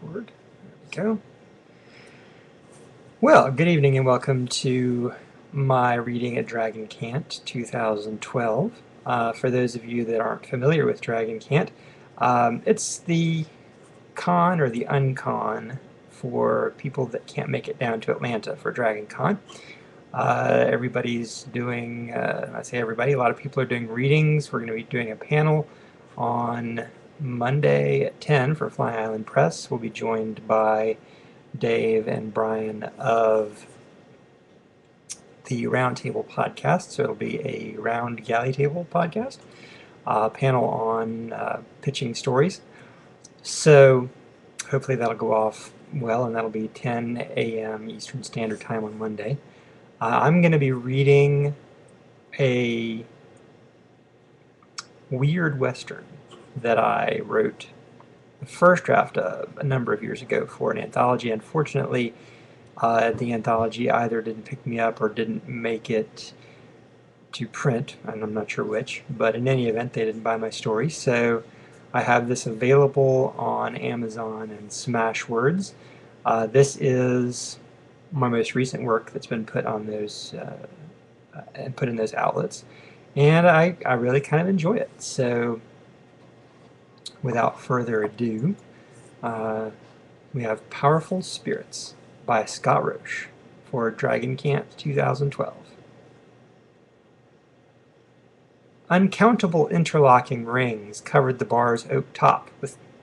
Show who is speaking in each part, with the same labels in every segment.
Speaker 1: record. There we go. Well, good evening and welcome to my reading at Dragon Cant 2012. For those of you that aren't familiar with Dragon Cant, it's the con or the uncon for people that can't make it down to Atlanta for Dragon Con. Everybody's doing, I say everybody, a lot of people are doing readings. We're going to be doing a panel on Monday at 10 for Fly Island Press. We'll be joined by Dave and Brian of the Roundtable podcast, so it'll be a Round Galley Table podcast, panel on pitching stories. So hopefully that'll go off well, and that'll be 10 a.m. Eastern Standard Time on Monday. I'm going to be reading a weird Western that I wrote the first draft of a number of years ago for an anthology. Unfortunately, the anthology either didn't pick me up or didn't make it to print, and I'm not sure which, but in any event, they didn't buy my story, so I have this available on Amazon and Smashwords. This is my most recent work that's been put on those and put in those outlets, and I really kind of enjoy it. So without further ado, we have Powerful Spirits by Scott Roche for Dragon Cant 2012. Uncountable interlocking rings covered the bar's oak top,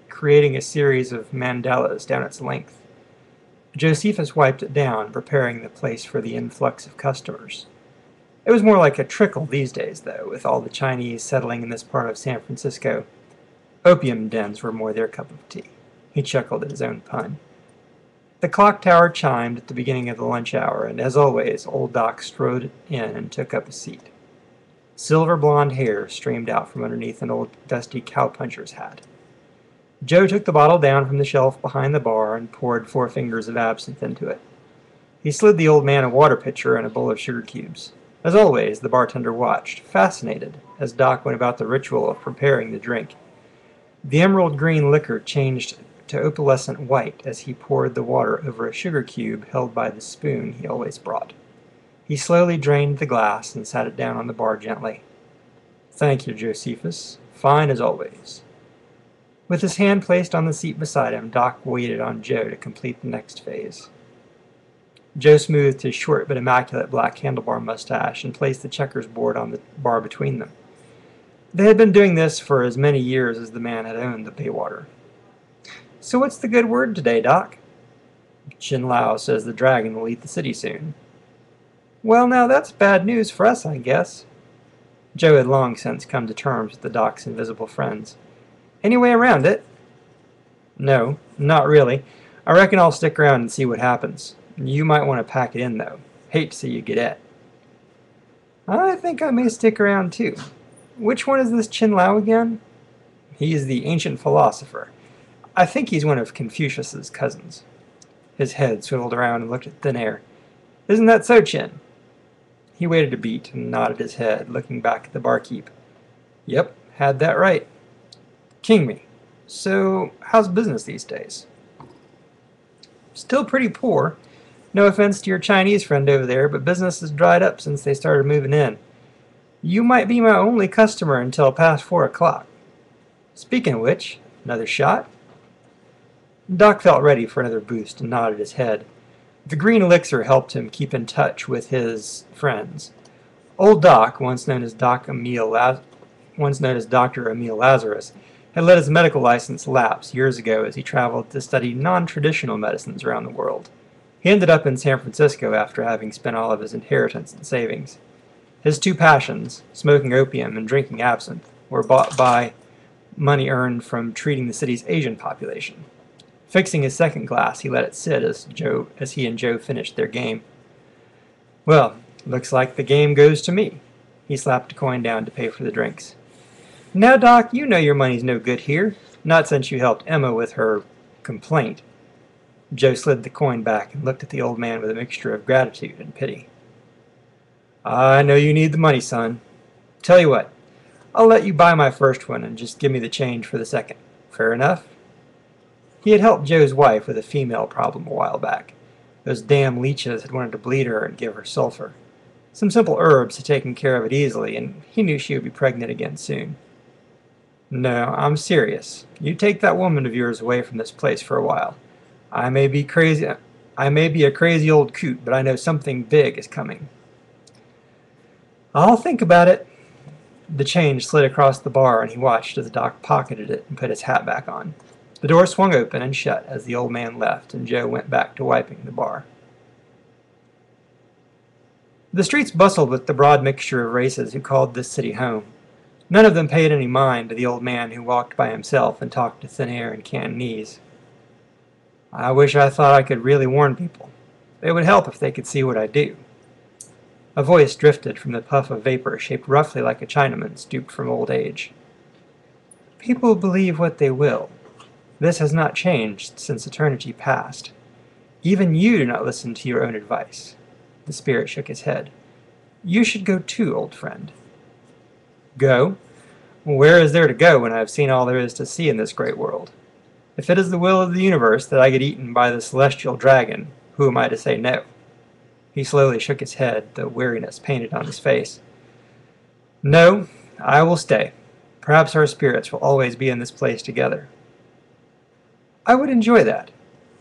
Speaker 1: creating a series of mandalas down its length. Josephus wiped it down, preparing the place for the influx of customers. It was more like a trickle these days, though, with all the Chinese settling in this part of San Francisco. Opium dens were more their cup of tea. He chuckled at his own pun. The clock tower chimed at the beginning of the lunch hour, and as always, old Doc strode in and took up a seat. Silver blonde hair streamed out from underneath an old dusty cowpuncher's hat. Joe took the bottle down from the shelf behind the bar and poured 4 fingers of absinthe into it. He slid the old man a water pitcher and a bowl of sugar cubes. As always, the bartender watched, fascinated, as Doc went about the ritual of preparing the drink. The emerald green liquor changed to opalescent white as he poured the water over a sugar cube held by the spoon he always brought. He slowly drained the glass and sat it down on the bar gently. "Thank you, Josephus. Fine as always." With his hand placed on the seat beside him, Doc waited on Joe to complete the next phase. Joe smoothed his short but immaculate black handlebar mustache and placed the checkers board on the bar between them. They had been doing this for as many years as the man had owned the Baywater. "So what's the good word today, Doc?" "Chin Lao says the dragon will eat the city soon." "Well, now that's bad news for us, I guess." Joe had long since come to terms with the Doc's invisible friends. "Any way around it?" "No, not really. I reckon I'll stick around and see what happens. You might want to pack it in, though. Hate to see you get it." "I think I may stick around, too. Which one is this Chin Lao again?" "He's the ancient philosopher. I think he's one of Confucius's cousins." His head swiveled around and looked at thin air. "Isn't that so, Chin?" He waited a beat and nodded his head, looking back at the barkeep. "Yep, had that right. King me. So, how's business these days?" "Still pretty poor. No offense to your Chinese friend over there, but business has dried up since they started moving in. You might be my only customer until past 4 o'clock. Speaking of which, another shot?" Doc felt ready for another boost and nodded his head. The green elixir helped him keep in touch with his friends. Old Doc, once known as Dr. Emil Lazarus, had let his medical license lapse years ago as he traveled to study non-traditional medicines around the world. He ended up in San Francisco after having spent all of his inheritance and savings. His 2 passions, smoking opium and drinking absinthe, were bought by money earned from treating the city's Asian population. Fixing his second glass, he let it sit as he and Joe finished their game. "Well, looks like the game goes to me." He slapped a coin down to pay for the drinks. "Now, Doc, you know your money's no good here. Not since you helped Emma with her complaint." Joe slid the coin back and looked at the old man with a mixture of gratitude and pity. "I know you need the money, son. Tell you what, I'll let you buy my first one and just give me the change for the second. Fair enough?" He had helped Joe's wife with a female problem a while back. Those damn leeches had wanted to bleed her and give her sulfur. Some simple herbs had taken care of it easily, and he knew she would be pregnant again soon. No, I'm serious. You take that woman of yours away from this place for a while. I may be crazy. I may be a crazy old coot, but I know something big is coming. I'll think about it. The change slid across the bar, and he watched as Doc pocketed it and put his hat back on. The door swung open and shut as the old man left, and Joe went back to wiping the bar. The streets bustled with the broad mixture of races who called this city home. None of them paid any mind to the old man who walked by himself and talked to thin air in Cantonese. I wish I thought I could really warn people. It would help if they could see what I do. A voice drifted from the puff of vapor shaped roughly like a Chinaman stooped from old age. People believe what they will. This has not changed since eternity past. Even you do not listen to your own advice. The spirit shook his head. You should go too, old friend. Go? Where is there to go when I have seen all there is to see in this great world? If it is the will of the universe that I get eaten by the celestial dragon, who am I to say no? He slowly shook his head, the weariness painted on his face. No, I will stay. Perhaps our spirits will always be in this place together. I would enjoy that.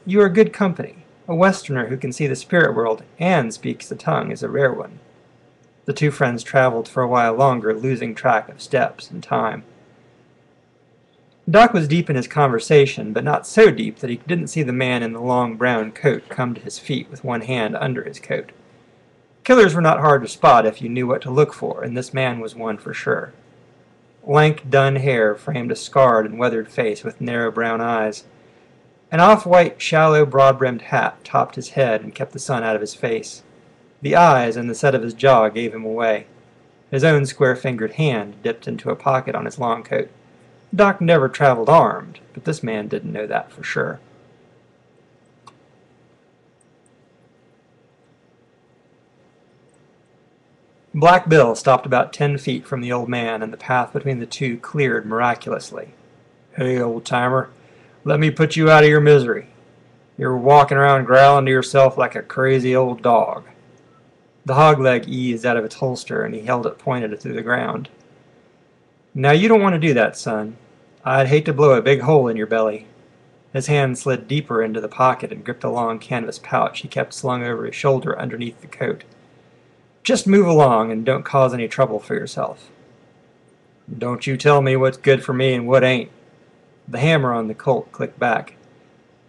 Speaker 1: You are good company. A Westerner who can see the spirit world and speaks the tongue is a rare one. The two friends traveled for a while longer, losing track of steps and time. Doc was deep in his conversation, but not so deep that he didn't see the man in the long brown coat come to his feet with one hand under his coat. Killers were not hard to spot if you knew what to look for, and this man was one for sure. Lank, dun hair framed a scarred and weathered face with narrow brown eyes. An off-white, shallow, broad-brimmed hat topped his head and kept the sun out of his face. The eyes and the set of his jaw gave him away. His own square-fingered hand dipped into a pocket on his long coat. Doc never traveled armed, but this man didn't know that for sure. Black Bill stopped about 10 feet from the old man, and the path between the two cleared miraculously. Hey, old-timer, let me put you out of your misery. You're walking around growling to yourself like a crazy old dog. The hog leg eased out of its holster, and he held it pointed to the ground. Now you don't want to do that, son. I'd hate to blow a big hole in your belly. His hand slid deeper into the pocket and gripped a long canvas pouch he kept slung over his shoulder underneath the coat. Just move along and don't cause any trouble for yourself. Don't you tell me what's good for me and what ain't. The hammer on the Colt clicked back.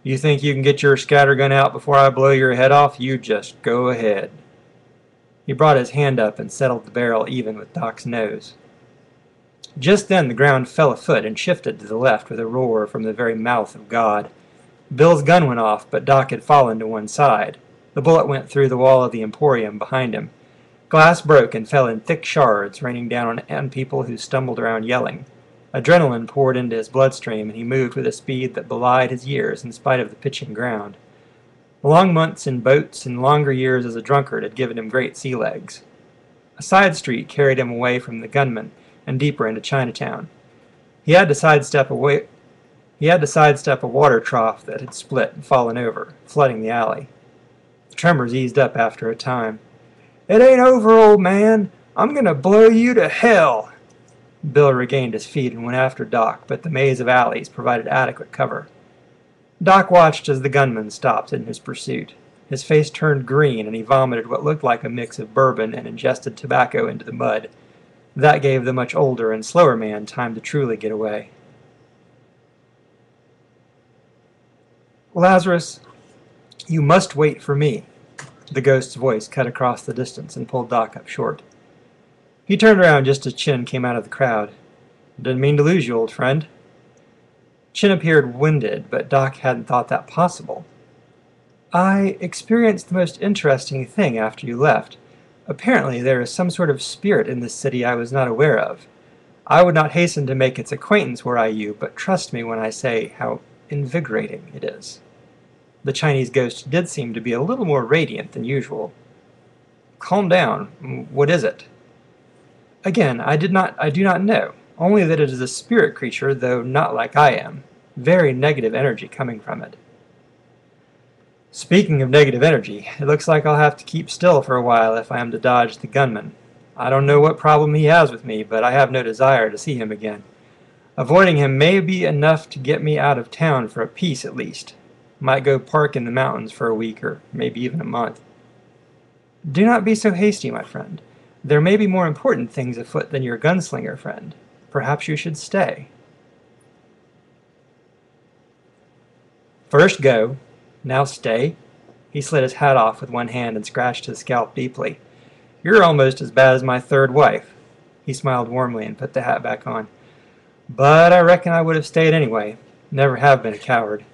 Speaker 1: You think you can get your scattergun out before I blow your head off? You just go ahead. He brought his hand up and settled the barrel even with Doc's nose. Just then the ground fell a foot and shifted to the left with a roar from the very mouth of God. Bill's gun went off, but Doc had fallen to one side. The bullet went through the wall of the Emporium behind him. Glass broke and fell in thick shards, raining down on people who stumbled around yelling. Adrenaline poured into his bloodstream, and he moved with a speed that belied his years in spite of the pitching ground. Long months in boats and longer years as a drunkard had given him great sea legs. A side street carried him away from the gunman and deeper into Chinatown. He had to sidestep a water trough that had split and fallen over, flooding the alley. The tremors eased up after a time. It ain't over, old man. I'm going to blow you to hell. Bill regained his feet and went after Doc, but the maze of alleys provided adequate cover. Doc watched as the gunman stopped in his pursuit. His face turned green, and he vomited what looked like a mix of bourbon and ingested tobacco into the mud. That gave the much older and slower man time to truly get away. Lazarus, you must wait for me. The ghost's voice cut across the distance and pulled Doc up short. He turned around just as Chin came out of the crowd. Didn't mean to lose you, old friend. Chin appeared winded, but Doc hadn't thought that possible. I experienced the most interesting thing after you left. Apparently there is some sort of spirit in this city I was not aware of. I would not hasten to make its acquaintance were I you, but trust me when I say how invigorating it is. The Chinese ghost did seem to be a little more radiant than usual. Calm down. What is it? Again, I do not know. Only that it is a spirit creature, though not like I am. very negative energy coming from it. Speaking of negative energy, it looks like I'll have to keep still for a while if I am to dodge the gunman. I don't know what problem he has with me, but I have no desire to see him again. Avoiding him may be enough to get me out of town for a piece at least. Might go park in the mountains for a week or maybe even a month. Do not be so hasty, my friend. There may be more important things afoot than your gunslinger friend. Perhaps you should stay. First go, now stay. He slid his hat off with one hand and scratched his scalp deeply. You're almost as bad as my third wife. He smiled warmly and put the hat back on. But I reckon I would have stayed anyway. Never have been a coward.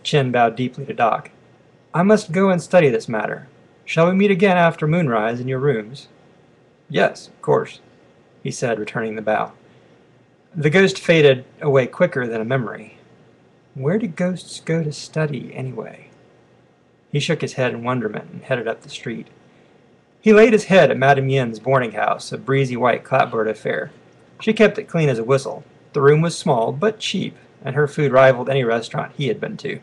Speaker 1: Chin bowed deeply to Doc. I must go and study this matter. Shall we meet again after moonrise in your rooms? Yes, of course, he said, returning the bow. The ghost faded away quicker than a memory. Where do ghosts go to study, anyway? He shook his head in wonderment and headed up the street. He laid his head at Madame Yin's boarding house, a breezy white clapboard affair. She kept it clean as a whistle. The room was small, but cheap, and her food rivaled any restaurant he had been to.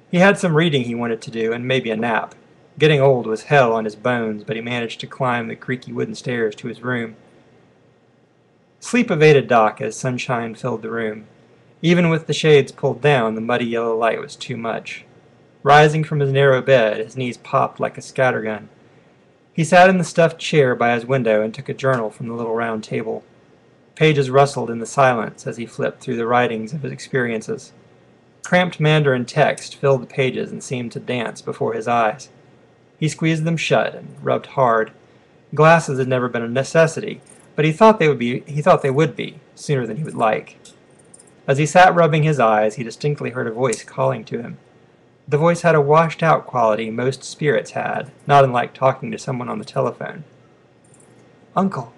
Speaker 1: He had some reading he wanted to do, and maybe a nap. Getting old was hell on his bones, but he managed to climb the creaky wooden stairs to his room. Sleep evaded Doc as sunshine filled the room. Even with the shades pulled down, the muddy yellow light was too much. Rising from his narrow bed, his knees popped like a scattergun. He sat in the stuffed chair by his window and took a journal from the little round table. Pages rustled in the silence as he flipped through the writings of his experiences. Cramped Mandarin text filled the pages and seemed to dance before his eyes. He squeezed them shut and rubbed hard. Glasses had never been a necessity, but he thought they would be sooner than he would like. As he sat rubbing his eyes, he distinctly heard a voice calling to him. The voice had a washed-out quality most spirits had, not unlike talking to someone on the telephone. Uncle!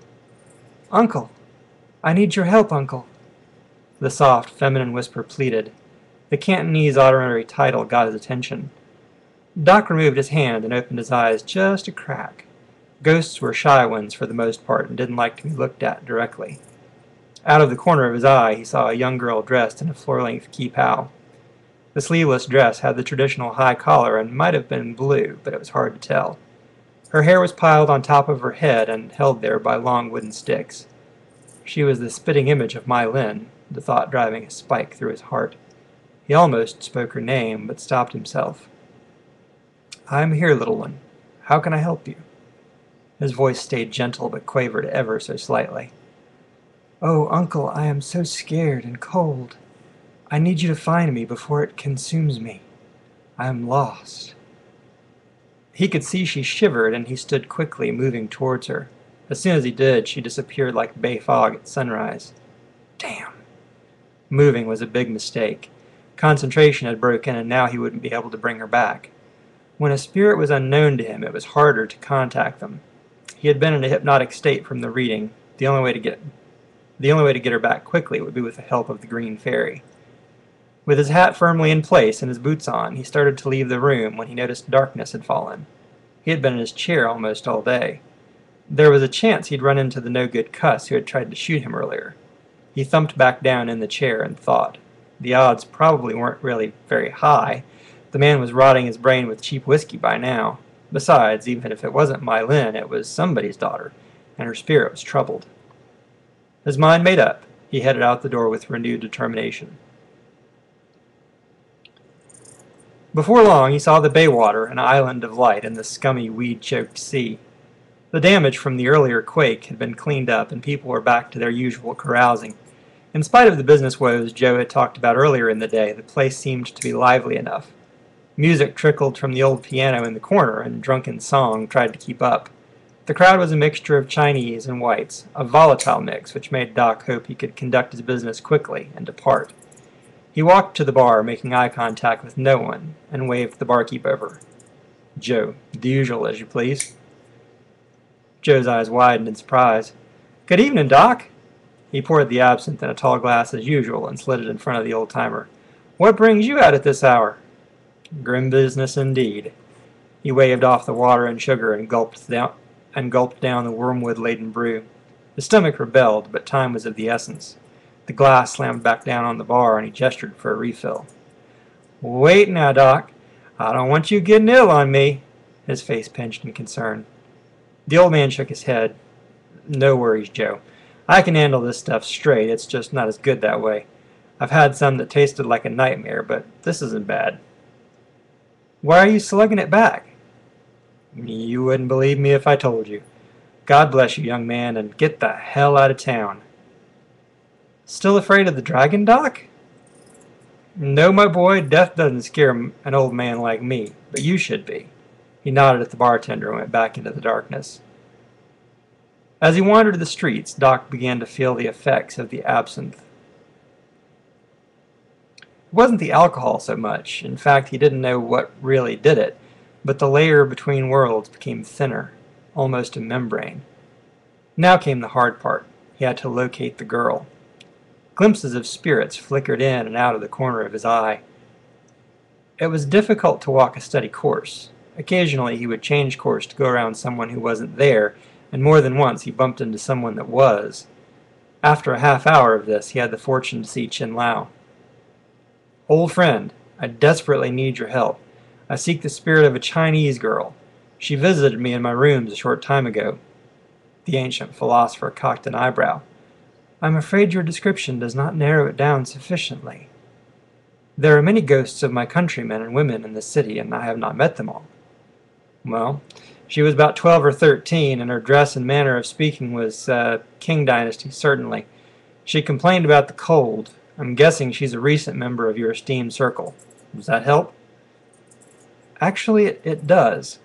Speaker 1: Uncle! I need your help, Uncle! The soft, feminine whisper pleaded. The Cantonese honorary title got his attention. Doc removed his hand and opened his eyes just a crack. Ghosts were shy ones for the most part and didn't like to be looked at directly. Out of the corner of his eye, he saw a young girl dressed in a floor-length kipao. The sleeveless dress had the traditional high collar and might have been blue, but it was hard to tell. Her hair was piled on top of her head and held there by long wooden sticks. She was the spitting image of Mai Lin, the thought driving a spike through his heart. He almost spoke her name, but stopped himself. I am here, little one. How can I help you? His voice stayed gentle, but quavered ever so slightly. Oh, Uncle, I am so scared and cold. I need you to find me before it consumes me. I am lost. He could see she shivered, and he stood quickly, moving towards her. As soon as he did, she disappeared like bay fog at sunrise. Damn. Moving was a big mistake. Concentration had broken, and now he wouldn't be able to bring her back. When a spirit was unknown to him, it was harder to contact them. He had been in a hypnotic state from the reading. The only way to get her back quickly would be with the help of the green fairy. With his hat firmly in place and his boots on, he started to leave the room when he noticed darkness had fallen. He had been in his chair almost all day. There was a chance he'd run into the no-good cuss who had tried to shoot him earlier. He thumped back down in the chair and thought. The odds probably weren't really very high. The man was rotting his brain with cheap whiskey by now. Besides, even if it wasn't Mai Lin, it was somebody's daughter, and her spirit was troubled. His mind made up, he headed out the door with renewed determination. Before long, he saw the Baywater, an island of light in the scummy, weed-choked sea. The damage from the earlier quake had been cleaned up, and people were back to their usual carousing. In spite of the business woes Joe had talked about earlier in the day, the place seemed to be lively enough. Music trickled from the old piano in the corner, and drunken song tried to keep up. The crowd was a mixture of Chinese and whites, a volatile mix which made Doc hope he could conduct his business quickly and depart. He walked to the bar, making eye contact with no one, and waved the barkeep over. Joe, the usual, as you please. Joe's eyes widened in surprise. Good evening, Doc. He poured the absinthe in a tall glass as usual and slid it in front of the old-timer. What brings you out at this hour? Grim business indeed. He waved off the water and sugar and gulped down the wormwood-laden brew. His stomach rebelled, but time was of the essence. The glass slammed back down on the bar, and he gestured for a refill. "Wait now, Doc. I don't want you getting ill on me." His face pinched in concern. The old man shook his head. "No worries, Joe. I can handle this stuff straight. It's just not as good that way. I've had some that tasted like a nightmare, but this isn't bad." "Why are you slugging it back?" "You wouldn't believe me if I told you. God bless you, young man, and get the hell out of town." "Still afraid of the dragon, Doc?" "No, my boy, death doesn't scare an old man like me, but you should be." He nodded at the bartender and went back into the darkness. As he wandered the streets, Doc began to feel the effects of the absinthe. It wasn't the alcohol so much. In fact, he didn't know what really did it, but the layer between worlds became thinner, almost a membrane. Now came the hard part. He had to locate the girl. Glimpses of spirits flickered in and out of the corner of his eye. It was difficult to walk a steady course. Occasionally he would change course to go around someone who wasn't there, and more than once he bumped into someone that was. After a half hour of this, he had the fortune to see Chin Lao. "Old friend, I desperately need your help. I seek the spirit of a Chinese girl. She visited me in my rooms a short time ago." The ancient philosopher cocked an eyebrow. "I'm afraid your description does not narrow it down sufficiently. There are many ghosts of my countrymen and women in this city, and I have not met them all." "Well, she was about 12 or 13, and her dress and manner of speaking was Qing Dynasty, certainly. She complained about the cold. I'm guessing she's a recent member of your esteemed circle. Does that help?" "Actually, it does.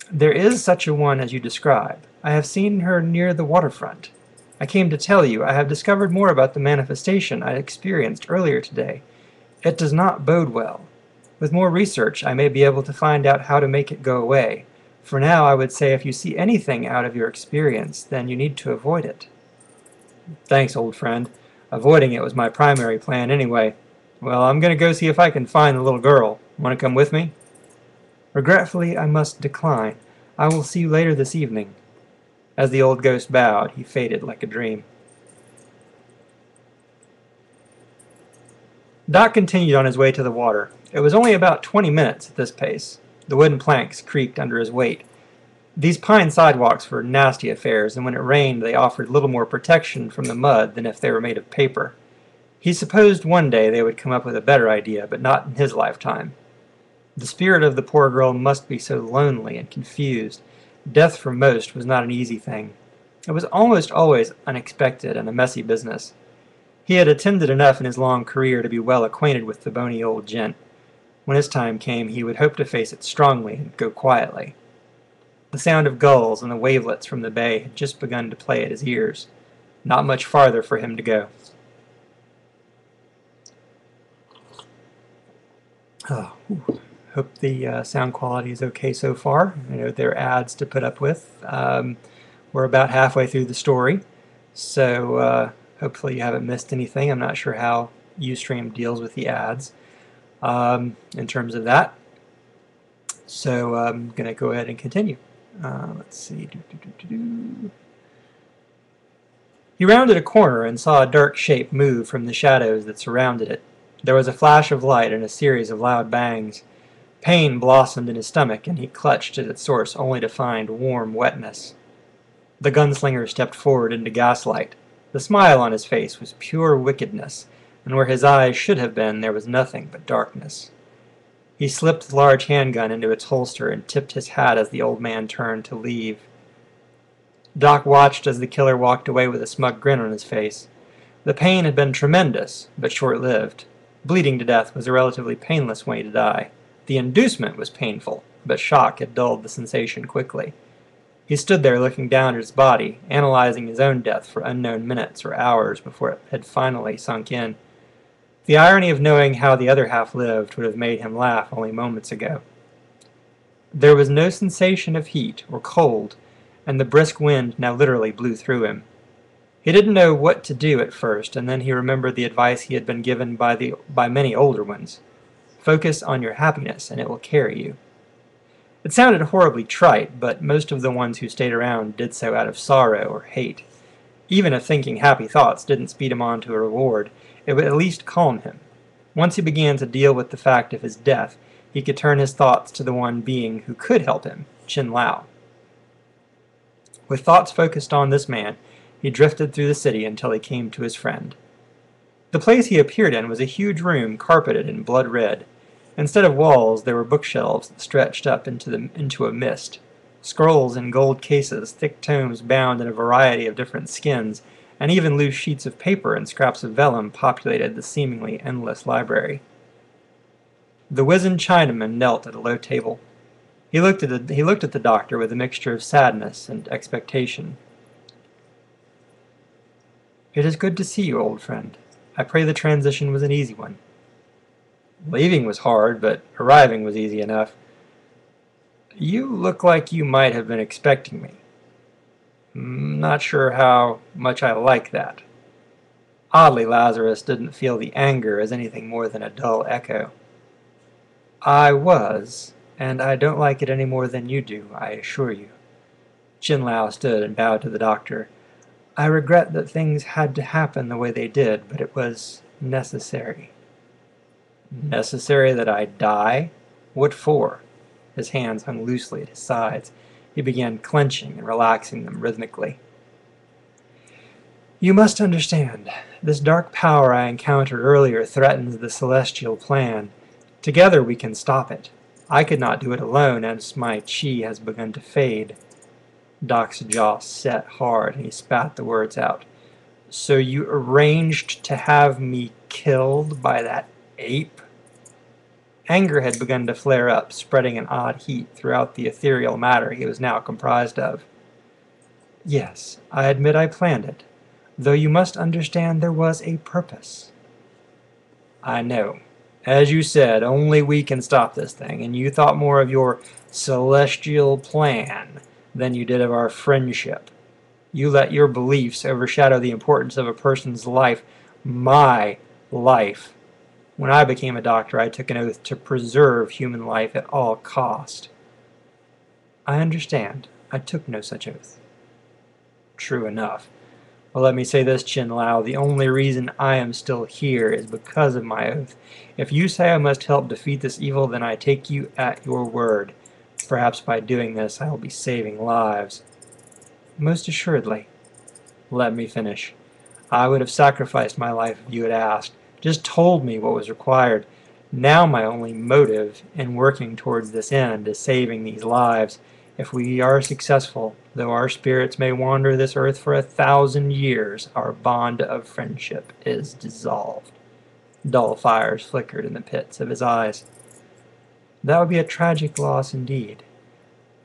Speaker 1: There is such a one as you describe. I have seen her near the waterfront. I came to tell you I have discovered more about the manifestation I experienced earlier today. It does not bode well. With more research, I may be able to find out how to make it go away. For now, I would say if you see anything out of your experience, then you need to avoid it." "Thanks, old friend. Avoiding it was my primary plan anyway. Well, I'm going to go see if I can find the little girl. Want to come with me?" "Regretfully, I must decline. I will see you later this evening." As the old ghost bowed, he faded like a dream. Doc continued on his way to the water. It was only about 20 minutes at this pace. The wooden planks creaked under his weight. These pine sidewalks were nasty affairs, and when it rained they offered little more protection from the mud than if they were made of paper. He supposed one day they would come up with a better idea, but not in his lifetime. The spirit of the poor girl must be so lonely and confused. Death for most was not an easy thing. It was almost always unexpected and a messy business. He had attended enough in his long career to be well acquainted with the bony old gent. When his time came, he would hope to face it strongly and go quietly. The sound of gulls and the wavelets from the bay had just begun to play at his ears. Not much farther for him to go. Hope the sound quality is okay so far. I know there are ads to put up with. We're about halfway through the story, so hopefully you haven't missed anything. I'm not sure how Ustream deals with the ads in terms of that. So I'm going to go ahead and continue. Let's see. He rounded a corner and saw a dark shape move from the shadows that surrounded it. There was a flash of light and a series of loud bangs. Pain blossomed in his stomach, and he clutched at its source only to find warm wetness. The gunslinger stepped forward into gaslight. The smile on his face was pure wickedness, and where his eyes should have been there was nothing but darkness. He slipped the large handgun into its holster and tipped his hat as the old man turned to leave. Doc watched as the killer walked away with a smug grin on his face. The pain had been tremendous, but short-lived. Bleeding to death was a relatively painless way to die. The inducement was painful, but shock had dulled the sensation quickly. He stood there looking down at his body, analyzing his own death for unknown minutes or hours before it had finally sunk in. The irony of knowing how the other half lived would have made him laugh only moments ago. There was no sensation of heat or cold, and the brisk wind now literally blew through him. He didn't know what to do at first, and then he remembered the advice he had been given by many older ones. Focus on your happiness, and it will carry you. It sounded horribly trite, but most of the ones who stayed around did so out of sorrow or hate. Even if thinking happy thoughts didn't speed him on to a reward, it would at least calm him. Once he began to deal with the fact of his death, he could turn his thoughts to the one being who could help him, Qin Lao. With thoughts focused on this man, he drifted through the city until he came to his friend. The place he appeared in was a huge room carpeted in blood red. Instead of walls, there were bookshelves that stretched up into a mist. Scrolls in gold cases, thick tomes bound in a variety of different skins, and even loose sheets of paper and scraps of vellum populated the seemingly endless library. The wizened Chinaman knelt at a low table. He looked at the doctor with a mixture of sadness and expectation. "It is good to see you, old friend. I pray the transition was an easy one." "Leaving was hard, but arriving was easy enough." "You look like you might have been expecting me." "Not sure how much I like that." Oddly, Lazarus didn't feel the anger as anything more than a dull echo. "I was, and I don't like it any more than you do, I assure you." Qin Lao stood and bowed to the doctor. "I regret that things had to happen the way they did, but it was necessary." "Necessary that I die? What for?" His hands hung loosely at his sides. He began clenching and relaxing them rhythmically. "You must understand. This dark power I encountered earlier threatens the celestial plan. Together we can stop it. I could not do it alone, as my chi has begun to fade." Doc's jaw set hard, and he spat the words out. "So you arranged to have me killed by that ape?" Anger had begun to flare up, spreading an odd heat throughout the ethereal matter he was now comprised of. "Yes, I admit I planned it, though you must understand there was a purpose." "I know. As you said, only we can stop this thing, and you thought more of your celestial plan than you did of our friendship. You let your beliefs overshadow the importance of a person's life, my life. When I became a doctor, I took an oath to preserve human life at all cost." "I understand. I took no such oath." "True enough. Well, let me say this, Qin Lao. The only reason I am still here is because of my oath. If you say I must help defeat this evil, then I take you at your word. Perhaps by doing this, I will be saving lives." "Most assuredly." "Let me finish. I would have sacrificed my life if you had asked. Just told me what was required. Now my only motive in working towards this end is saving these lives. If we are successful, though our spirits may wander this earth for 1,000 years, our bond of friendship is dissolved." Dull fires flickered in the pits of his eyes. "That would be a tragic loss indeed.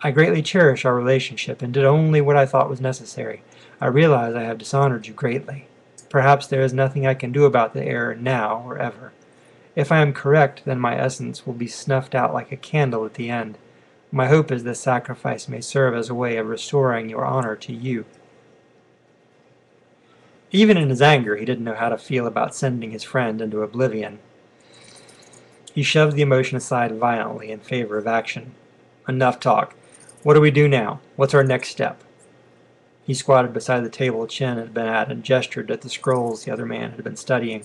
Speaker 1: I greatly cherish our relationship and did only what I thought was necessary. I realize I have dishonored you greatly. Perhaps there is nothing I can do about the error now or ever. If I am correct, then my essence will be snuffed out like a candle at the end. My hope is this sacrifice may serve as a way of restoring your honor to you." Even in his anger, he didn't know how to feel about sending his friend into oblivion. He shoved the emotion aside violently in favor of action. "Enough talk. What do we do now? What's our next step?" He squatted beside the table Qin had been at and gestured at the scrolls the other man had been studying.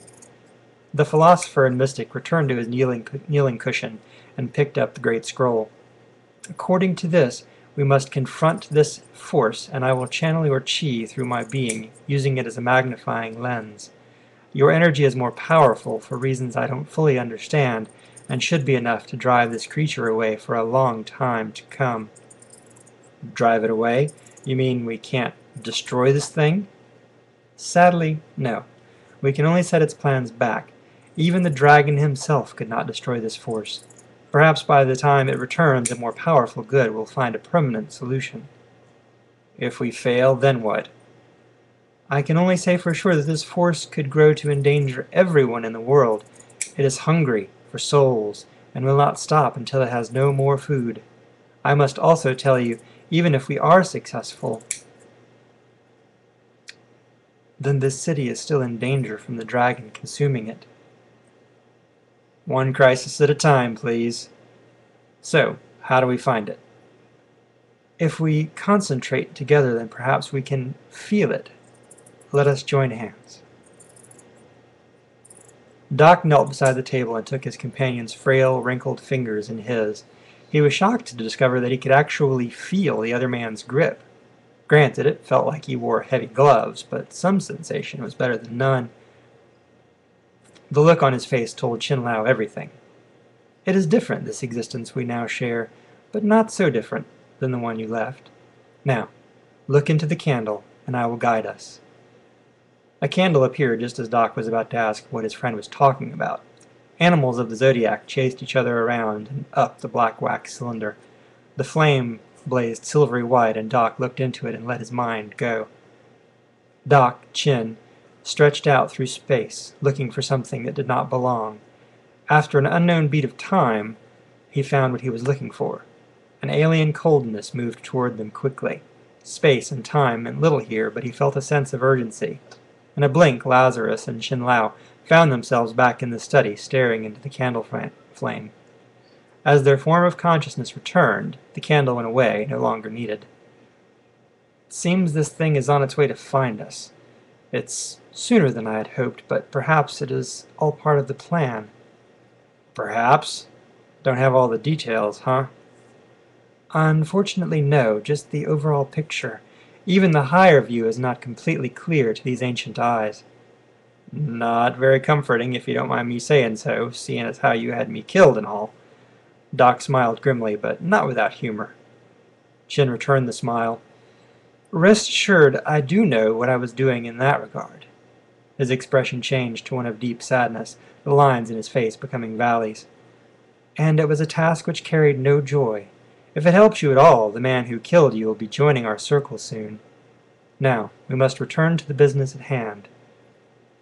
Speaker 1: The philosopher and mystic returned to his kneeling cushion and picked up the great scroll. "According to this, we must confront this force, and I will channel your chi through my being, using it as a magnifying lens. Your energy is more powerful for reasons I don't fully understand, and should be enough to drive this creature away for a long time to come." "Drive it away? You mean we can't destroy this thing?" "Sadly, no. We can only set its plans back. Even the dragon himself could not destroy this force. Perhaps by the time it returns, a more powerful good will find a permanent solution." "If we fail, then what?" "I can only say for sure that this force could grow to endanger everyone in the world. It is hungry for souls, and will not stop until it has no more food. I must also tell you, even if we are successful, then this city is still in danger from the dragon consuming it." "One crisis at a time, please. So, how do we find it?" "If we concentrate together, then perhaps we can feel it." Let us join hands." Doc knelt beside the table and took his companion's frail, wrinkled fingers in his. He was shocked to discover that he could actually feel the other man's grip. Granted, it felt like he wore heavy gloves, but some sensation was better than none. The look on his face told Qin Lao everything. "It is different, this existence we now share, but not so different than the one you left. Now, look into the candle, and I will guide us." A candle appeared just as Doc was about to ask what his friend was talking about. Animals of the zodiac chased each other around and up the black wax cylinder. The flame blazed silvery white, and Doc looked into it and let his mind go. Doc, Qin, stretched out through space, looking for something that did not belong. After an unknown beat of time, he found what he was looking for. An alien coldness moved toward them quickly. Space and time meant little here, but he felt a sense of urgency. In a blink, Lazarus and Qin Lao found themselves back in the study, staring into the candle flame. As their form of consciousness returned, the candle went away, no longer needed. "It seems this thing is on its way to find us. It's sooner than I had hoped, but perhaps it is all part of the plan." "Perhaps? Don't have all the details, huh?" "Unfortunately, no, just the overall picture. Even the higher view is not completely clear to these ancient eyes." "Not very comforting, if you don't mind me saying so, seeing as how you had me killed and all." Doc smiled grimly, but not without humor. Qin returned the smile. "Rest assured, I do know what I was doing in that regard." His expression changed to one of deep sadness, the lines in his face becoming valleys. "And it was a task which carried no joy. If it helps you at all, the man who killed you will be joining our circle soon. Now, we must return to the business at hand."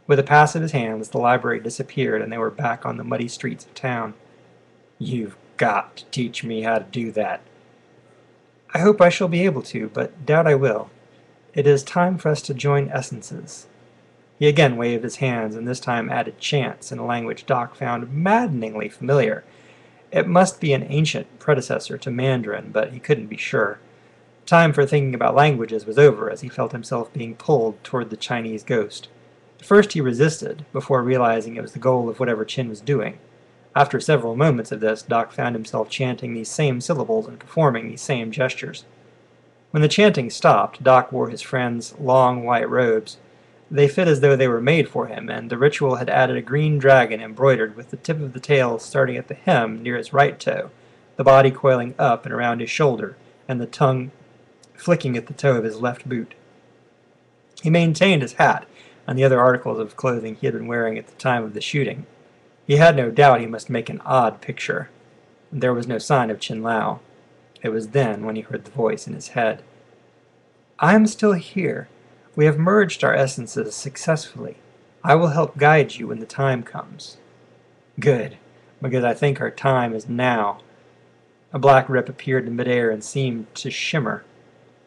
Speaker 1: With a pass of his hands, the library disappeared, and they were back on the muddy streets of town. "You've got to teach me how to do that." "I hope I shall be able to, but doubt I will. It is time for us to join essences." He again waved his hands, and this time added chants in a language Doc found maddeningly familiar. It must be an ancient predecessor to Mandarin, but he couldn't be sure. Time for thinking about languages was over as he felt himself being pulled toward the Chinese ghost. At first he resisted, before realizing it was the goal of whatever Qin was doing. After several moments of this, Doc found himself chanting these same syllables and performing these same gestures. When the chanting stopped, Doc wore his friend's long white robes. They fit as though they were made for him, and the ritual had added a green dragon embroidered with the tip of the tail starting at the hem near his right toe, the body coiling up and around his shoulder, and the tongue flicking at the toe of his left boot. He maintained his hat and the other articles of clothing he had been wearing at the time of the shooting. He had no doubt he must make an odd picture. There was no sign of Qin Lao. It was then when he heard the voice in his head. "I am still here. We have merged our essences successfully. I will help guide you when the time comes." "Good, because I think our time is now." A black rip appeared in midair and seemed to shimmer.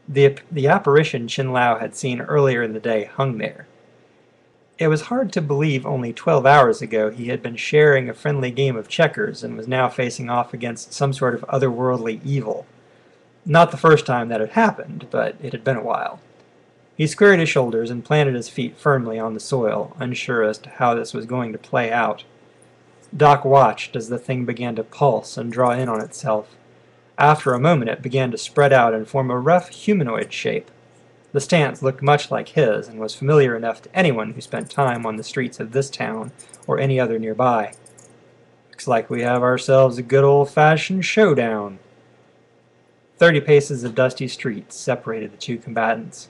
Speaker 1: The apparition Qin Lao had seen earlier in the day hung there. It was hard to believe only 12 hours ago he had been sharing a friendly game of checkers and was now facing off against some sort of otherworldly evil. Not the first time that had happened, but it had been a while. He squared his shoulders and planted his feet firmly on the soil, unsure as to how this was going to play out. Doc watched as the thing began to pulse and draw in on itself. After a moment it began to spread out and form a rough humanoid shape. The stance looked much like his and was familiar enough to anyone who spent time on the streets of this town or any other nearby. "Looks like we have ourselves a good old-fashioned showdown." 30 paces of dusty streets separated the two combatants.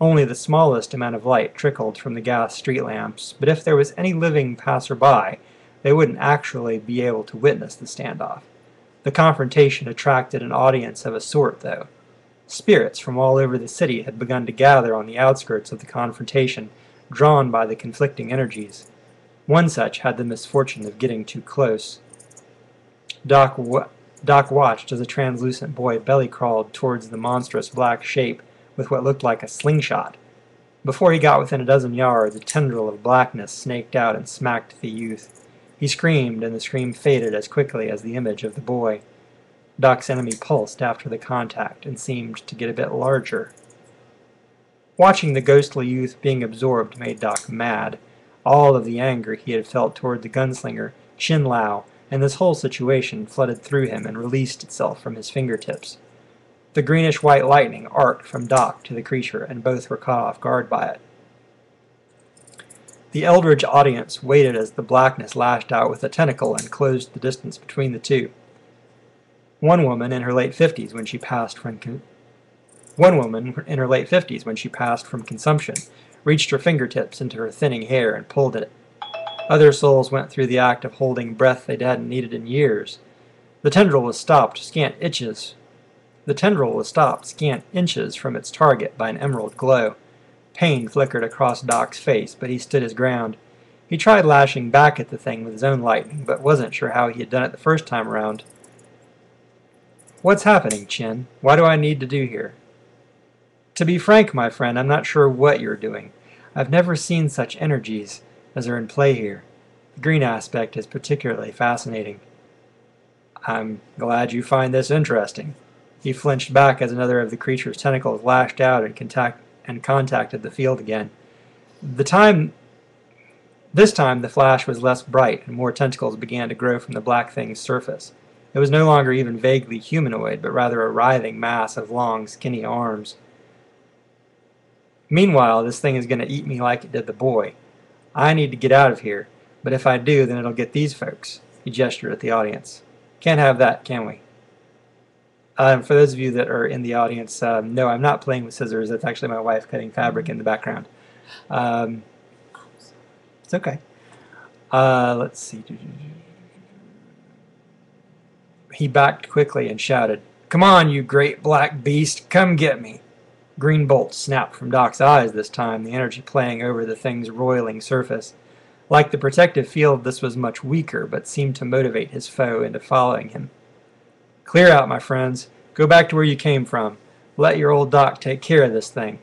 Speaker 1: Only the smallest amount of light trickled from the gas street lamps, but if there was any living passer-by, they wouldn't actually be able to witness the standoff. The confrontation attracted an audience of a sort, though. Spirits from all over the city had begun to gather on the outskirts of the confrontation, drawn by the conflicting energies. One such had the misfortune of getting too close. Doc watched as a translucent boy belly-crawled towards the monstrous black shape with what looked like a slingshot. Before he got within a dozen yards, a tendril of blackness snaked out and smacked the youth. He screamed, and the scream faded as quickly as the image of the boy. Doc's enemy pulsed after the contact and seemed to get a bit larger. Watching the ghostly youth being absorbed made Doc mad. All of the anger he had felt toward the gunslinger, Chin Lao, and this whole situation flooded through him and released itself from his fingertips. The greenish-white lightning arced from Doc to the creature, and both were caught off guard by it. The Eldridge audience waited as the blackness lashed out with a tentacle and closed the distance between the two. One woman in her late 50s when she passed from consumption reached her fingertips into her thinning hair and pulled at it. Other souls went through the act of holding breath they hadn't needed in years. The tendril was stopped scant inches from its target by an emerald glow. Pain flickered across Doc's face, but he stood his ground. He tried lashing back at the thing with his own lightning, but wasn't sure how he had done it the first time around. "What's happening, Chin? What do I need to do here?" "To be frank, my friend, I'm not sure what you're doing. I've never seen such energies as are in play here. The green aspect is particularly fascinating." "I'm glad you find this interesting." He flinched back as another of the creature's tentacles lashed out and contacted the field again. This time the flash was less bright, and more tentacles began to grow from the black thing's surface. It was no longer even vaguely humanoid, but rather a writhing mass of long, skinny arms. "Meanwhile, this thing is going to eat me like it did the boy. I need to get out of here, but if I do, then it'll get these folks." He gestured at the audience. "Can't have that, can we?" For those of you that are in the audience, no, I'm not playing with scissors. That's actually my wife cutting fabric in the background. It's okay. Let's see. He backed quickly and shouted, "Come on, you great black beast, come get me." Green bolts snapped from Doc's eyes this time, the energy playing over the thing's roiling surface. Like the protective field, this was much weaker, but seemed to motivate his foe into following him. "Clear out, my friends. Go back to where you came from. Let your old Doc take care of this thing."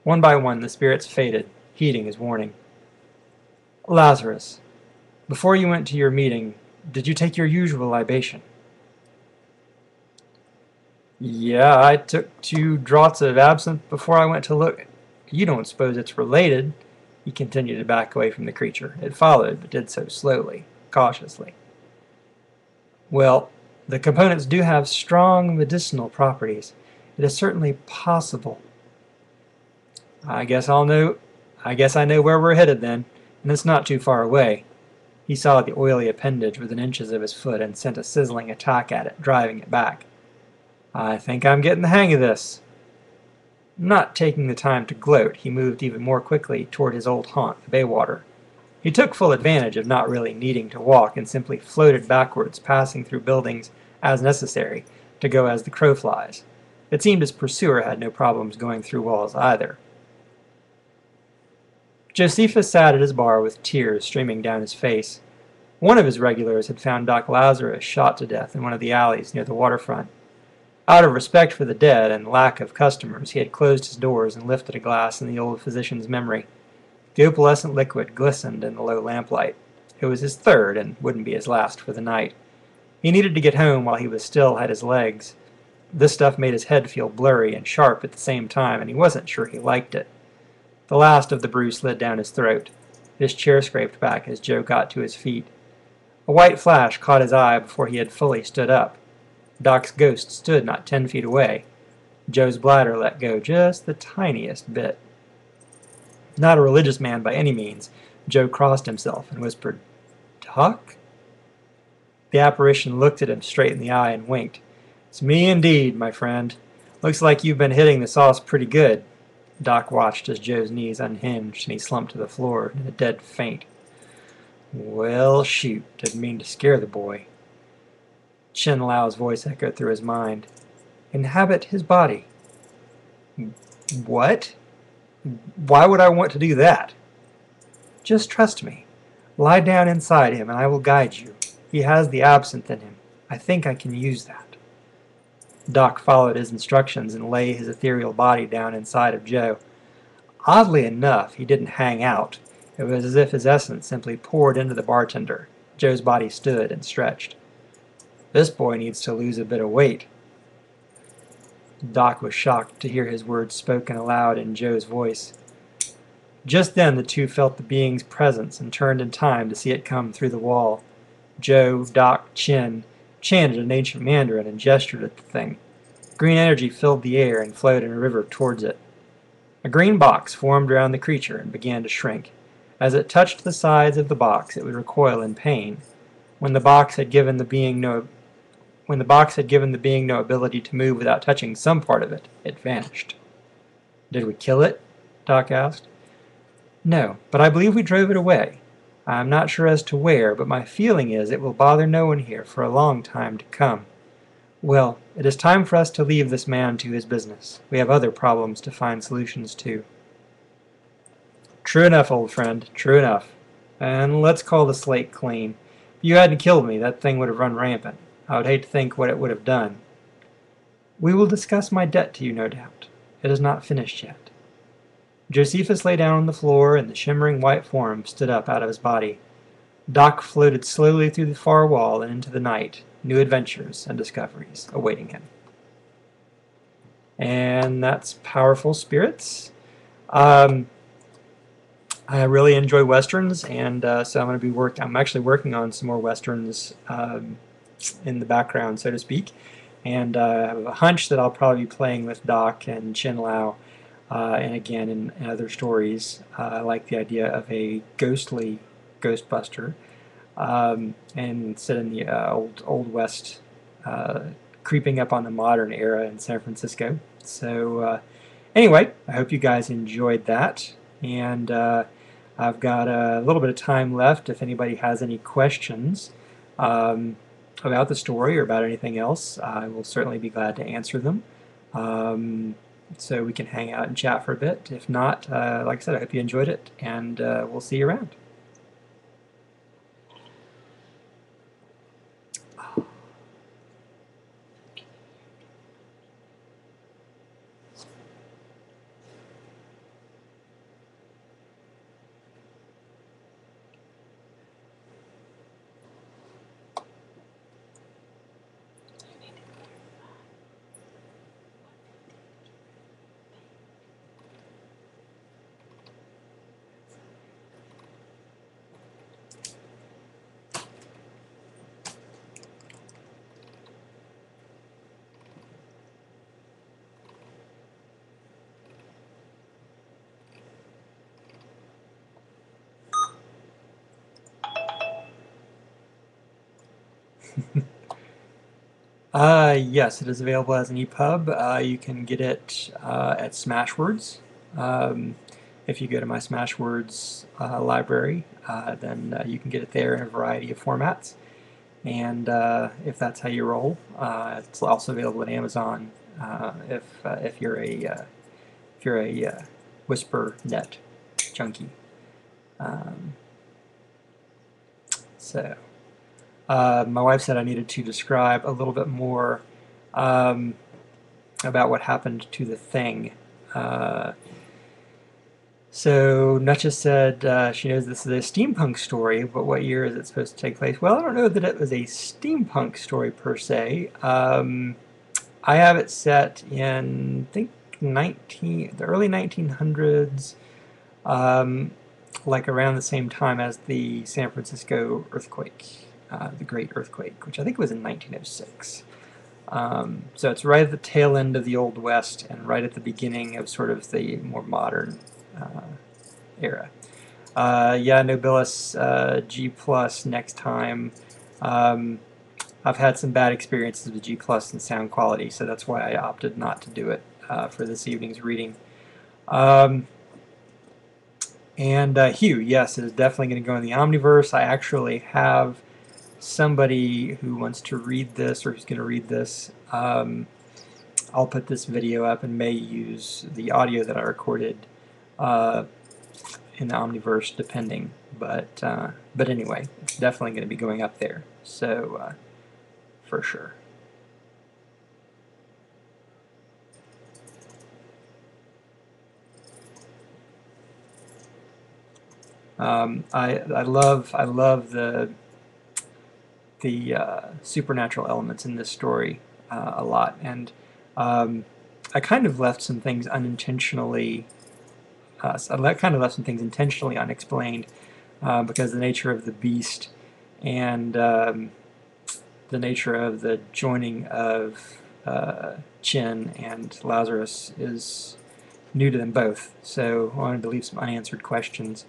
Speaker 1: One by one, the spirits faded, heeding his warning. "Lazarus, before you went to your meeting, did you take your usual libation?" "Yeah, I took 2 draughts of absinthe before I went to look." "You don't suppose it's related?" He continued to back away from the creature. It followed, but did so slowly, cautiously. "Well, the components do have strong medicinal properties. It is certainly possible." I guess I know where we're headed then, and it's not too far away." He saw the oily appendage within inches of his foot and sent a sizzling attack at it, driving it back. "I think I'm getting the hang of this." Not taking the time to gloat, he moved even more quickly toward his old haunt, the Baywater. He took full advantage of not really needing to walk and simply floated backwards, passing through buildings as necessary to go as the crow flies. It seemed his pursuer had no problems going through walls either. Josephus sat at his bar with tears streaming down his face. One of his regulars had found Doc Lazarus shot to death in one of the alleys near the waterfront. Out of respect for the dead and lack of customers, he had closed his doors and lifted a glass in the old physician's memory. The opalescent liquid glistened in the low lamplight. It was his third, and wouldn't be his last for the night. He needed to get home while he still had his legs. This stuff made his head feel blurry and sharp at the same time, and he wasn't sure he liked it. The last of the brew slid down his throat. His chair scraped back as Joe got to his feet. A white flash caught his eye before he had fully stood up. Doc's ghost stood not 10 feet away. Joe's bladder let go just the tiniest bit. Not a religious man by any means, Joe crossed himself and whispered, "Doc?" The apparition looked at him straight in the eye and winked. "It's me indeed, my friend. Looks like you've been hitting the sauce pretty good." Doc watched as Joe's knees unhinged and he slumped to the floor in a dead faint. "Well, shoot, didn't mean to scare the boy." Chin Lao's voice echoed through his mind. "Inhabit his body." "What? Why would I want to do that?" "Just trust me. Lie down inside him and I will guide you. He has the absinthe in him. I think I can use that." Doc followed his instructions and lay his ethereal body down inside of Joe. Oddly enough, he didn't hang out. It was as if his essence simply poured into the bartender. Joe's body stood and stretched. "This boy needs to lose a bit of weight." Doc was shocked to hear his words spoken aloud in Joe's voice. Just then the two felt the being's presence and turned in time to see it come through the wall. Joe, Doc, Chin chanted an ancient Mandarin and gestured at the thing. Green energy filled the air and flowed in a river towards it. A green box formed around the creature and began to shrink. As it touched the sides of the box, it would recoil in pain. When the box had given the being no ability to move without touching some part of it, it vanished. Did we kill it? Doc asked. No, but I believe we drove it away. I am not sure as to where, but my feeling is it will bother no one here for a long time to come. Well, it is time for us to leave this man to his business. We have other problems to find solutions to. True enough, old friend, true enough. And let's call the slate clean. If you hadn't killed me, that thing would have run rampant. I would hate to think what it would have done. We will discuss my debt to you, no doubt. It is not finished yet. Josephus lay down on the floor, and the shimmering white form stood up out of his body. Doc floated slowly through the far wall and into the night, new adventures and discoveries awaiting him. And that's Powerful Spirits. I really enjoy westerns, and so I'm actually working on some more westerns in the background, so to speak. And I have a hunch that I'll probably be playing with Doc and Chin Lao. And again, in other stories, I like the idea of a ghostly Ghostbuster, and set in the old West, creeping up on the modern era in San Francisco. So anyway, I hope you guys enjoyed that, and I've got a little bit of time left if anybody has any questions about the story or about anything else. I will certainly be glad to answer them. So we can hang out and chat for a bit. If not, like I said, I hope you enjoyed it, and we'll see you around. Yes, it is available as an EPUB. You can get it at Smashwords. If you go to my Smashwords library, then you can get it there in a variety of formats. And if that's how you roll, it's also available at Amazon if you're a WhisperNet junkie. So. My wife said I needed to describe a little bit more about what happened to the thing. So Nutcha said she knows this is a steampunk story, but what year is it supposed to take place? Well, I don't know that it was a steampunk story per se. I have it set in, I think, the early 1900s, like around the same time as the San Francisco earthquake. The Great Earthquake, which I think was in 1906. So it's right at the tail end of the Old West and right at the beginning of sort of the more modern era. Yeah, Nobilis G Plus next time. I've had some bad experiences with G Plus and sound quality, so that's why I opted not to do it for this evening's reading. And Hugh, yes, it is definitely going to go in the Omniverse. I actually have somebody who wants to read this or who's going to read this. I'll put this video up and may use the audio that I recorded in the Omniverse, depending. But anyway, it's definitely going to be going up there. So for sure. I love the supernatural elements in this story a lot, and I kind of left some things unintentionally. Kind of left some things intentionally unexplained because the nature of the beast and the nature of the joining of Chin and Lazarus is new to them both. So I wanted to leave some unanswered questions.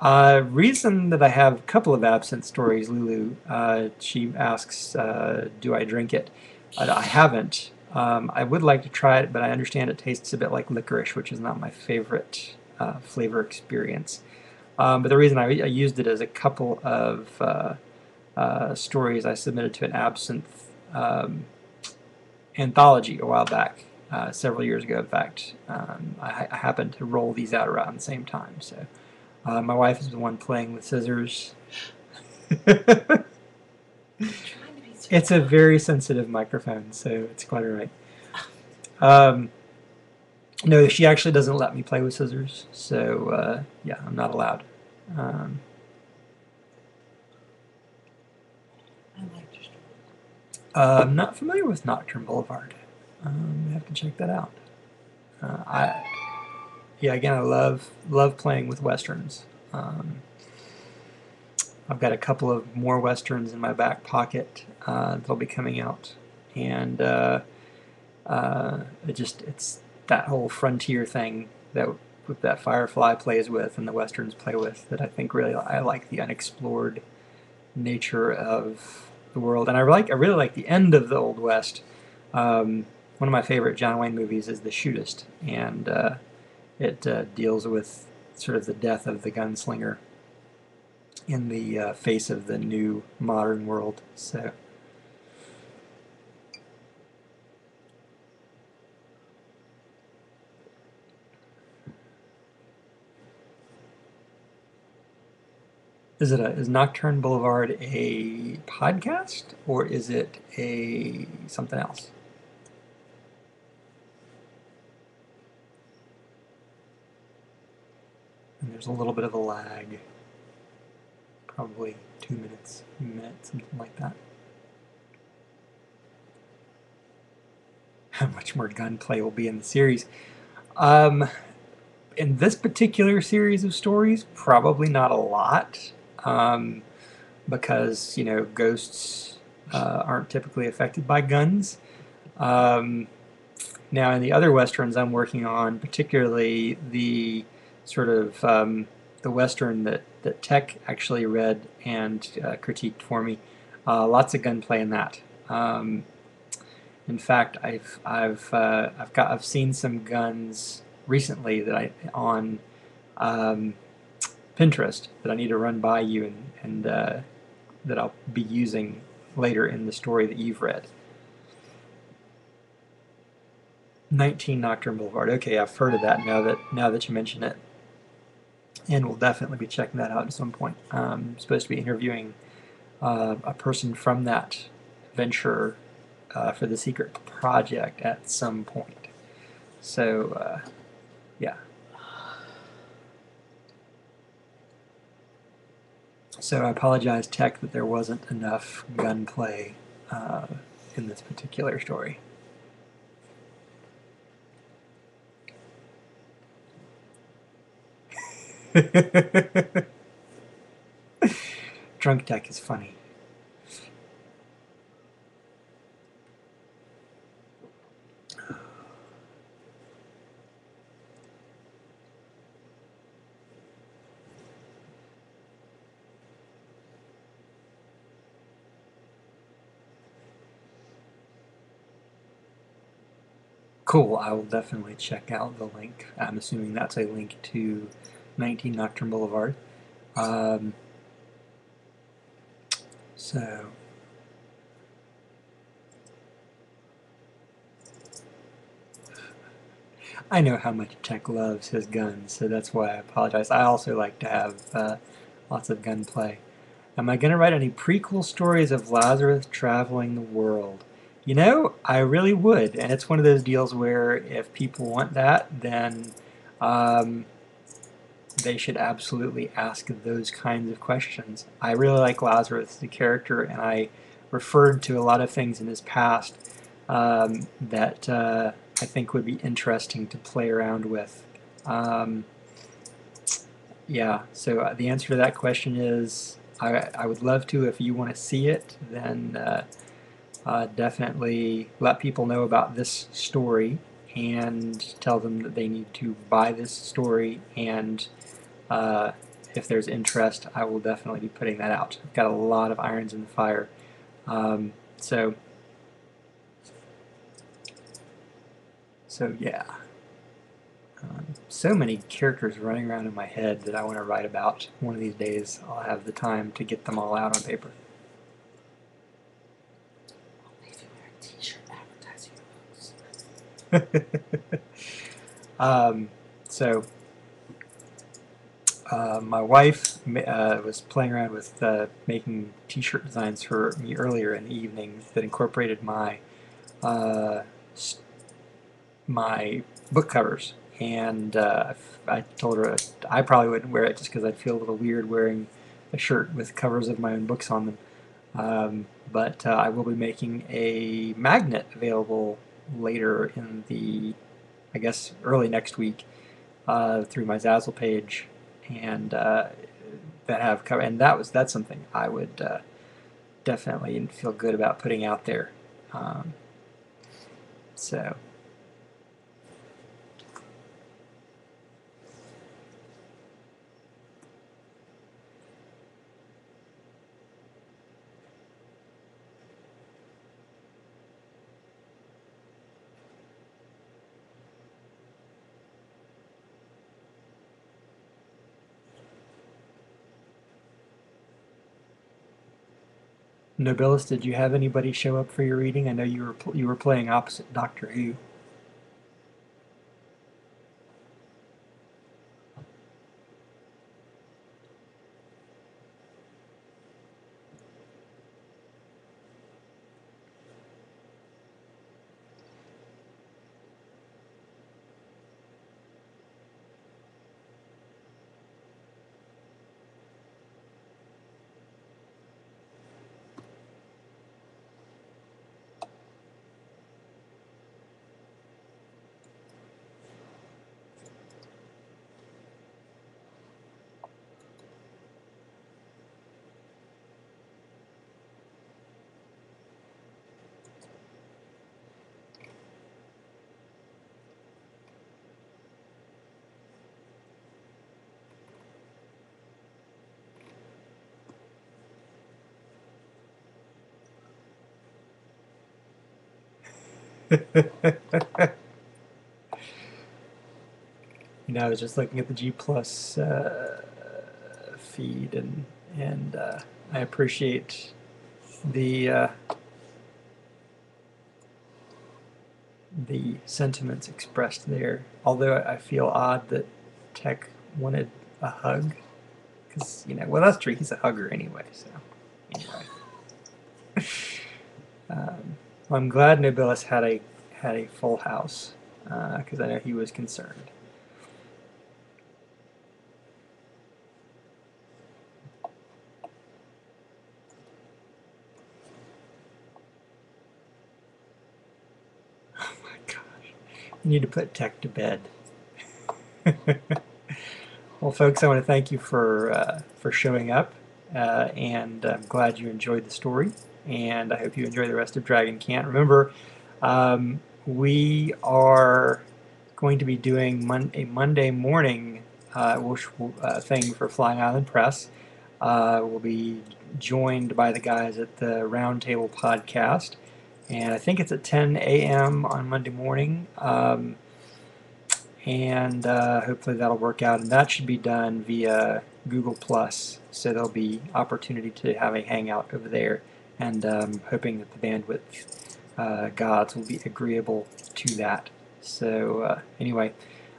Speaker 1: Reason that I have a couple of absent stories, Lulu. She asks, do I drink it? I haven't. I would like to try it, but I understand it tastes a bit like licorice, which is not my favorite flavor experience. But the reason I used it as a couple of stories I submitted to an absinthe anthology a while back, several years ago, in fact. I happened to roll these out around the same time, so my wife is the one playing with scissors. It's a very sensitive microphone, so it's quite all right. No, she actually doesn't let me play with scissors, so yeah, I'm not allowed. I'm not familiar with Nocturne Boulevard. I have to check that out. Yeah, again, I love playing with westerns. I've got a couple of more westerns in my back pocket that'll be coming out, and it's that whole frontier thing that Firefly plays with and the westerns play with that I think really I like the unexplored nature of the world, and I really like the end of the Old West. One of my favorite John Wayne movies is The Shootist, and it deals with sort of the death of the gunslinger in the face of the new modern world. So. Is Nocturne Boulevard a podcast or is it a something else? And there's a little bit of a lag, probably 2 minutes, something like that. How much more gunplay will be in the series? In this particular series of stories, probably not a lot. Because ghosts aren't typically affected by guns. Now, in the other westerns I'm working on, particularly the sort of the western that Tech actually read and critiqued for me, lots of gunplay in that. In fact, I've seen some guns recently on Pinterest that I need to run by you and that I'll be using later in the story that you've read. 19 Nocturne Boulevard. Okay, I've heard of that now that you mention it, and we'll definitely be checking that out at some point. I'm supposed to be interviewing a person from that venture for the secret project at some point. So yeah. So I apologize, Tech, that there wasn't enough gunplay in this particular story. Drunk Tech is funny. Cool, I will definitely check out the link. I'm assuming that's a link to 19 Nocturne Boulevard. So I know how much Tech loves his guns, so that's why I apologize. I also like to have lots of gunplay. Am I going to write any prequel stories of Lazarus traveling the world? I really would, and it's one of those deals where if people want that, then they should absolutely ask those kinds of questions. I really like Lazarus, the character, and I referred to a lot of things in his past that I think would be interesting to play around with. Yeah, so the answer to that question is I would love to. If you want to see it, then definitely let people know about this story and tell them that they need to buy this story, and uh, if there's interest, I will definitely be putting that out. I've got a lot of irons in the fire. So yeah. So many characters running around in my head that I want to write about. One of these days I'll have the time to get them all out on paper.
Speaker 2: Only if you wear a t-shirt advertising your books.
Speaker 1: So my wife was playing around with making t-shirt designs for me earlier in the evening that incorporated my my book covers, and I told her I probably wouldn't wear it just because I'd feel a little weird wearing a shirt with covers of my own books on them. But I will be making a magnet available later in the, I guess, early next week through my Zazzle page, and that have cover, and that's something I would definitely feel good about putting out there. So. Nobilis, did you have anybody show up for your reading? I know you were playing opposite Doctor Who. I was just looking at the G Plus feed, and I appreciate the sentiments expressed there. Although I feel odd that Tech wanted a hug, because well, that's true. He's a hugger anyway. So anyway, well, I'm glad Nobilis had a full house, because I know he was concerned. Oh my gosh, you need to put Tech to bed. Well, folks, I want to thank you for showing up, and I'm glad you enjoyed the story, and I hope you enjoy the rest of Dragon Cant. Remember, we are going to be doing a Monday morning thing for Flying Island Press. We'll be joined by the guys at the Roundtable Podcast, and I think it's at 10 a.m. on Monday morning. And hopefully that'll work out, and that should be done via Google Plus, so there'll be opportunity to have a hangout over there, and hoping that the bandwidth gods will be agreeable to that. So anyway,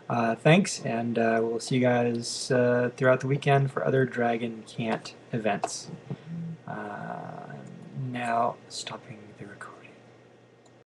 Speaker 1: thanks, and we'll see you guys throughout the weekend for other Dragon Cant events. Now stopping